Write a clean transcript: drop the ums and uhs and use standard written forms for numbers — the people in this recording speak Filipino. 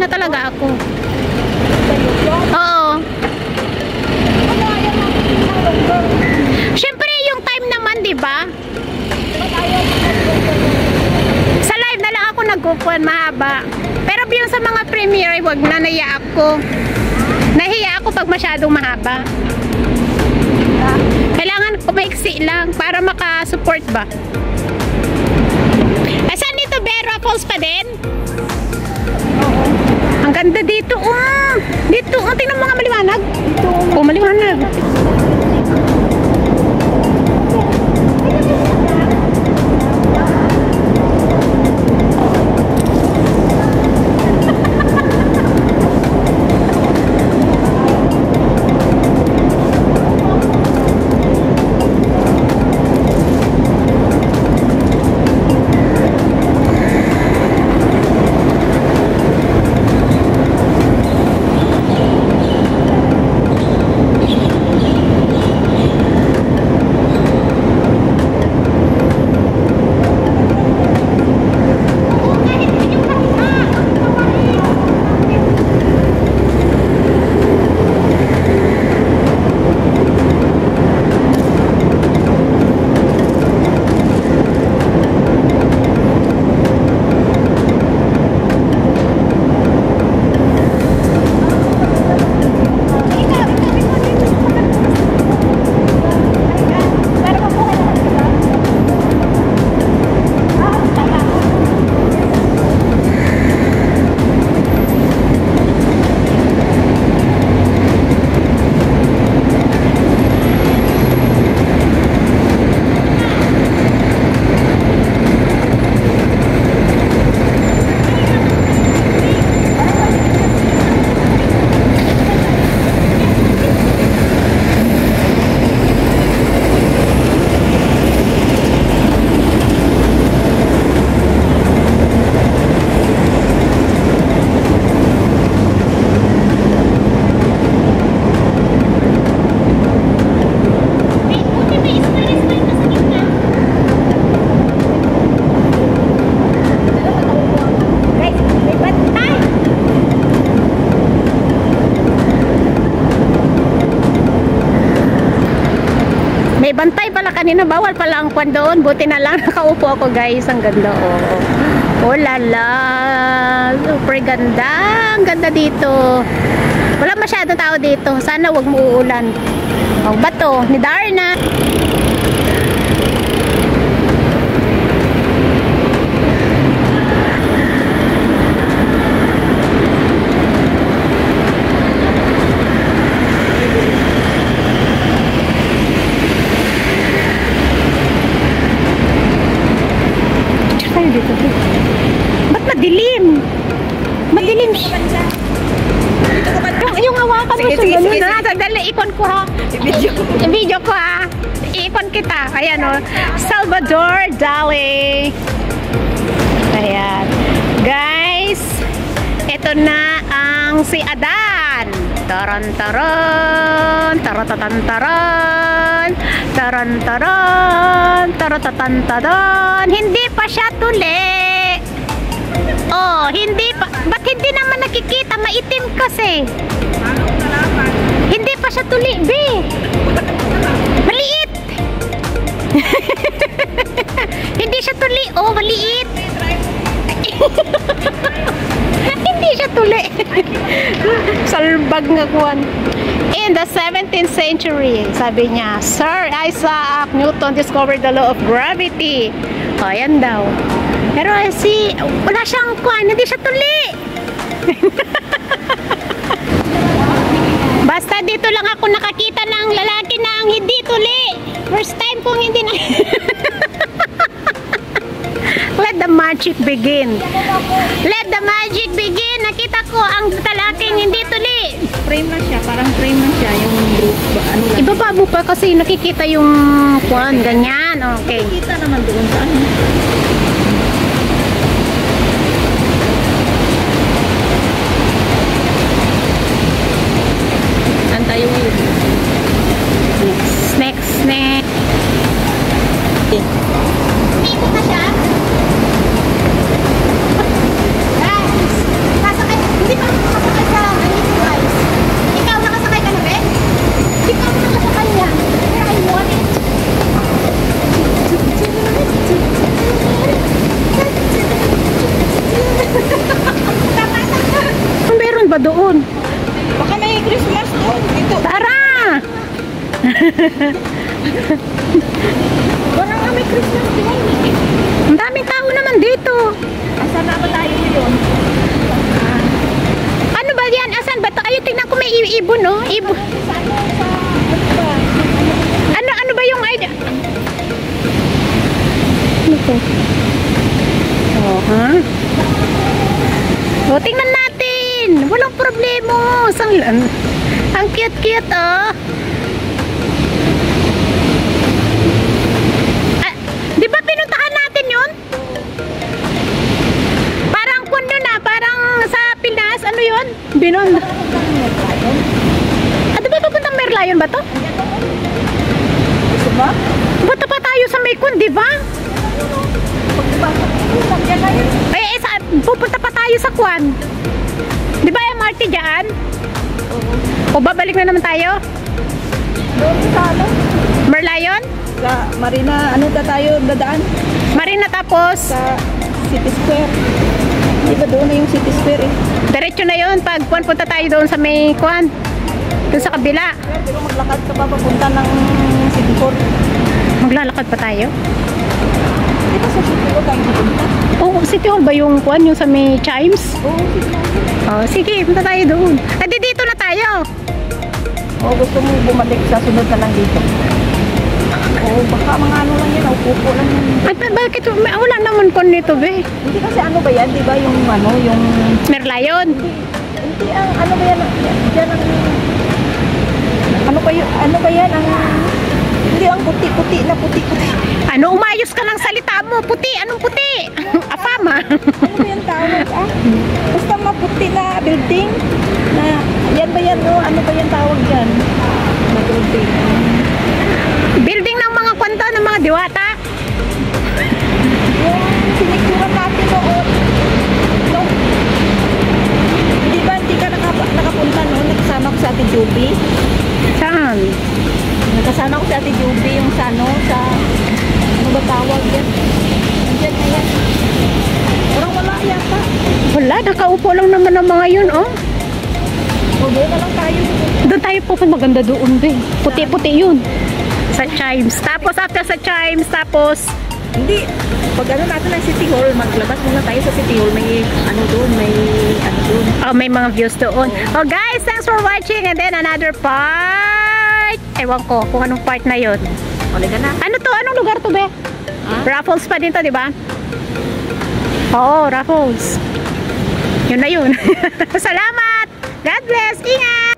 na talaga ako. Oo. Siyempre yung time naman, di ba? Sa live na lang ako nag-upuan mahaba. Pero yung sa mga premiere, wag na, nahiya ako. Nahiya ako pag masyadong mahaba. Kailangan ko maiksi lang para maka-support ba. Asan dito, Vera? Falls pa din? Ang ganda dito. Dito. Tingnan mo nga maliwanag. Dito. Maliwanag. May bantay pala kanina, bawal pala ang kwan doon. Buti na lang nakaupo ako, guys. Ang ganda, oh. Oh lala, super ganda. Ang ganda dito. Wala masyado tao dito. Sana wag muuulan. Oh, bato ni Darna. Ba't madilim? Madilim siya. Yung hawakan mo sa ganun na. Sandali, ikon ko ha. I-video ko ha. Ikon kita. Ayan o. Salvador Dali. Ayan. Guys, ito na ang si Adan. Taran-taran. Taratatan-taran. Taran-taran. Taratatan-taran. Hindi pa siya tuli. Oh, hindi pa. Ba't hindi naman nakikita? Maitim kasi. Hindi pa siya tuli, be. Maliit. Hindi siya tuli. Oh, maliit. Hindi siya tuli. Salbag nga kuwan. In the 17th century, sabi niya, Sir Isaac Newton discovered the law of gravity. O, yan daw. Pero wala siyang kuwan, hindi siya tuli. Basta dito lang ako nakakita ng lalaki na ang hindi tuli. First time kong hindi na... Let the magic begin. Let the magic begin. Nakita ko ang lalaking hindi tuli. Frame na siya, parang frame na siya yung group. Ano lang. Ibaba mo pa kasi nakikita yung kuwan, ganyan. Okay. Nakikita naman doon sa ano. Antayo mo yun. Next. Okay. Dito na siya. Guys, hindi pa doon. Baka may Christmas doon. Dito. Tara! Parang may Christmas doon. Ang daming tao naman dito. Asan na ba tayo ngayon? Ano ba yan? Asan ba ito? Ayun, tingnan ko may ibon, no? Ibon. Ano ba yung idea? Ano to? Oh, ha? O, tingnan natin. Walang problema. Ang cute-cute, oh. Ah, di ba pinuntahan natin yun? Parang kundo na. Parang sa Pinas. Ano yun? Binon. Ah, di ba papuntang Merlion ba to? Gusto ba? Bata pa tayo sa Maykon, di ba? Pupunta pa tayo sa Kwan. Di ba MRT dyan? O babalik na naman tayo? Doon sa ano? Merlion? Sa Marina, ano na tayo dadaan? Marina tapos Sa City Square. Di ba doon na yung City Square eh? diretso na yun pag punta tayo doon sa may Kwan. Doon sa kabila. Pero maglakad ka pa papunta ng City Hall. Maglalakad pa tayo? Di ba sa City Hall tayo pupunta? Oo, City Hall ba yung Kwan? Yung sa may Chimes? Oo, City Hall. Oh, sige, punta tayo doon. Adi dito na tayo. O gusto mo bumalik sa sunod na lang dito? O baka mga ano lang yan, upo lang yan. Ay, bakit? Wala naman Kwan nito, be. Hindi kasi ano ba yan, di ba yung ano, yung... Merlion. Hindi ang ano ba yan, yan ang... Ano ba yan ang... Hindi ang puti-puti na puti-puti. Ano, umayos ka ng salita mo. Puti. Anong puti? Afama. Ano ba yan tawag ah? Basta maputi na building na... Yan ba yan no? Ano ba yan tawag yan? Na building. Building ng mga kwento ng mga diwata. Yung sinikturan natin noon. No? Di ba hindi ka nakapunta noon? Nakasama ko sa Ate Juby. Saan? Nakasama ko sa Ate Juby yung sa ano, sa... Ano ba tawag yan? Diyan na yan. Parang wala yata. Wala, nakaupo lang naman ang mga yun, oh. O doon na lang tayo. Doon tayo po, maganda doon din. Puti-puti yun. Sa Chimes. Tapos after sa Chimes, tapos... Hindi. Pag ano natin ng City Hall, maglabas muna tayo sa City Hall. May ano doon, may ano doon. Oh, may mga views doon. Oh guys, thanks for watching. And then another part. Ewan ko kung anong part na yun. Ulit ka na. Ano to? Anong lugar to, be? Ah? Raffles pa din to, di ba? Oo, Raffles. Yun na yun. Salamat! God bless! Ingat!